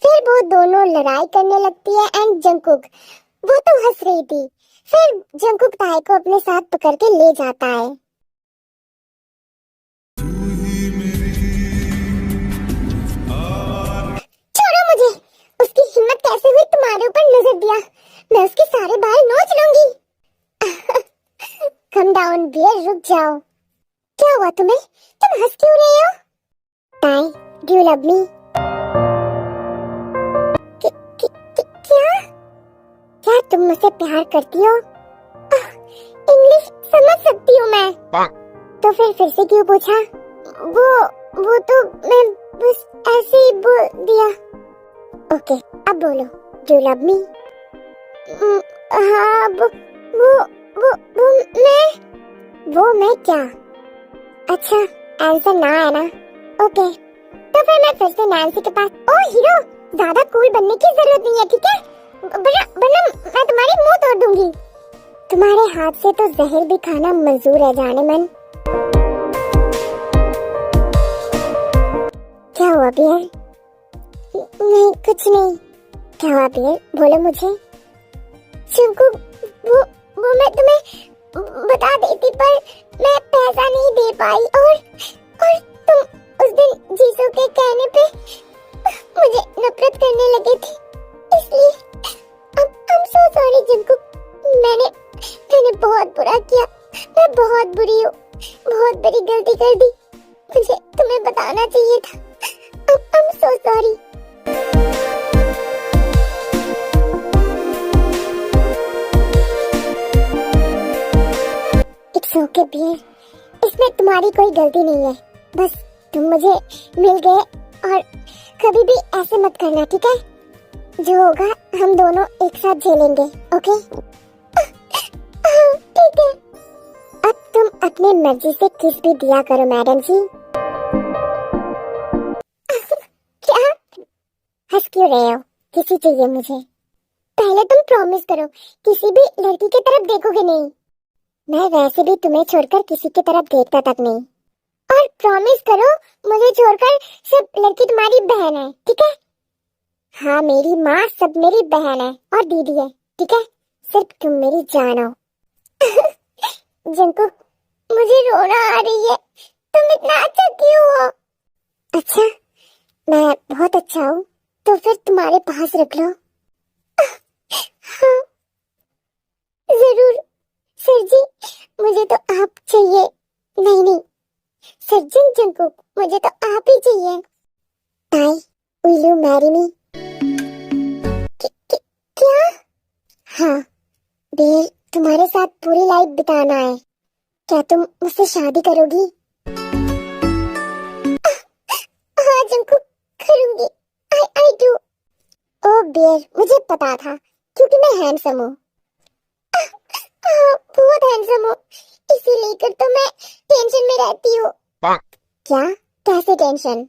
फिर वो दोनों लड़ाई करने लगती है एंड जंकुक, वो तो हंस रही थी। फिर जंकुक ताई को अपने साथ पकड़ के ले जाता है। छोड़ो मुझे, उसकी हिम्मत कैसे हुई तुम्हारे ऊपर नजर दिया? मैं उसके सारे बाल नोच लूंगी। कम डाउन बियर, रुक जाओ। क्या हुआ तुम्हें? तुम हंस क्यों रहे हो? ताई, डू यू लव मी? क्या तुम मुझसे प्यार करती हो? इंग्लिश समझ सकती हूँ मैं। तो फिर से क्यों पूछा? वो तो मैं बस ऐसे ही बोल दिया। ओके, अब बोलो, डू यू लव मी? हाँ, वो मैं क्या? अच्छा, आंसर ना है ना? ओके, तो फिर मैं फिर से नैन्सी के पास। ओ हीरो, ज्यादा कूल बनने की जरूरत नहीं है ठीक है? वरना मैं तुम्हारी मुंह तोड़ दूंगी। तुम्हारे हाथ से तो जहर भी खाना मंजूर है जाने मन। क्या हुआ बियर? नहीं कुछ नहीं। क्या हुआ बियर, बोलो मुझे। जंकुक, वो मैं तुम्हें बता देती पर मैं पैसा नहीं दे पाई, और तुम उस दिन जीसू के कहने पे मुझे नफरत करने लगे थे, इसलिए I'm so sorry जंकुक, मैंने बहुत बुरा किया, मैं बहुत बुरी हूँ, बहुत बड़ी गलती कर दी, मुझे तुम्हें बताना चाहिए था। I'm so sorry। Okay beer, इसमें तुम्हारी कोई गलती नहीं है। बस तुम मुझे मिल गए और कभी भी ऐसे मत करना, ठीक है? जो होगा हम दोनों एक साथ झेलेंगे, ओके? ठीक है। अब तुम अपने मर्जी से किस भी दिया करो मैडम जी। क्या हंस क्यों रहे हो? किसी चाहिए मुझे। पहले तुम प्रॉमिस करो किसी भी लड़की की तरफ देखोगे नहीं। मैं वैसे भी तुम्हें छोड़कर किसी की तरफ देखता तक नहीं। और प्रॉमिस करो मुझे छोड़कर सब लड़की तुम्हारी बहन है, ठीक है? हाँ, मेरी माँ सब मेरी बहन है और दीदी है, ठीक है? सिर्फ तुम मेरी जान हो। जंकुक, मुझे रोना आ रही है। तुम इतना अच्छा क्यों हो? अच्छा, मैं बहुत अच्छा हूँ तो फिर तुम्हारे पास रख लो। हाँ, जरूर सर जी, मुझे तो आप चाहिए। नहीं नहीं सर्जन जंकुक, मुझे तो आप ही चाहिए। ताई, विल यू मैरी मी? क्या? हाँ बेर, तुम्हारे साथ पूरी लाइफ बिताना है। क्या तुम मुझसे शादी करोगी? हाँ जंकुक, करूंगी। I do. ओ बेर, मुझे पता था क्योंकि मैं हैंडसम हूँ। हाँ, बहुत हैंडसम हूँ, इसीलिए तो मैं टेंशन में रहती हूँ। क्या? कैसे टेंशन?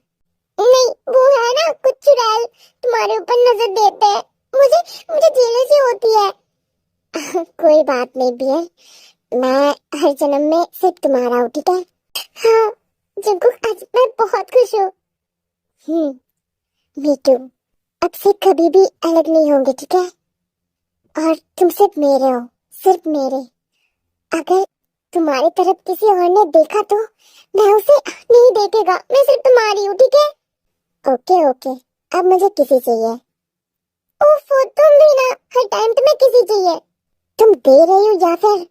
नहीं, वो है ना कुछ चुड़ैल तुम्हारे ऊपर नजर देते हैं। मुझे मुझे जेलसी होती है। कोई बात नहीं बियर, मैं हर जन्म में सिर्फ तुम्हारा हूँ, ठीक है? हाँ जंकुक, आज मैं बहुत खुश हूँ। Me too. अब से कभी भी अलग नहीं होंगे, ठीक है? और तुम सिर्फ मेरे हो, सिर्फ मेरे। अगर तुम्हारी तरफ किसी और ने देखा तो मैं उसे नहीं देखेगा। मैं सिर्फ तुम्हारी हूँ, ठीक है? ओके ओके, अब मुझे किसी चाहिए। ओफो, तुम भी ना, हर टाइम तुम्हें किसी चाहिए। तुम दे रही हो या फिर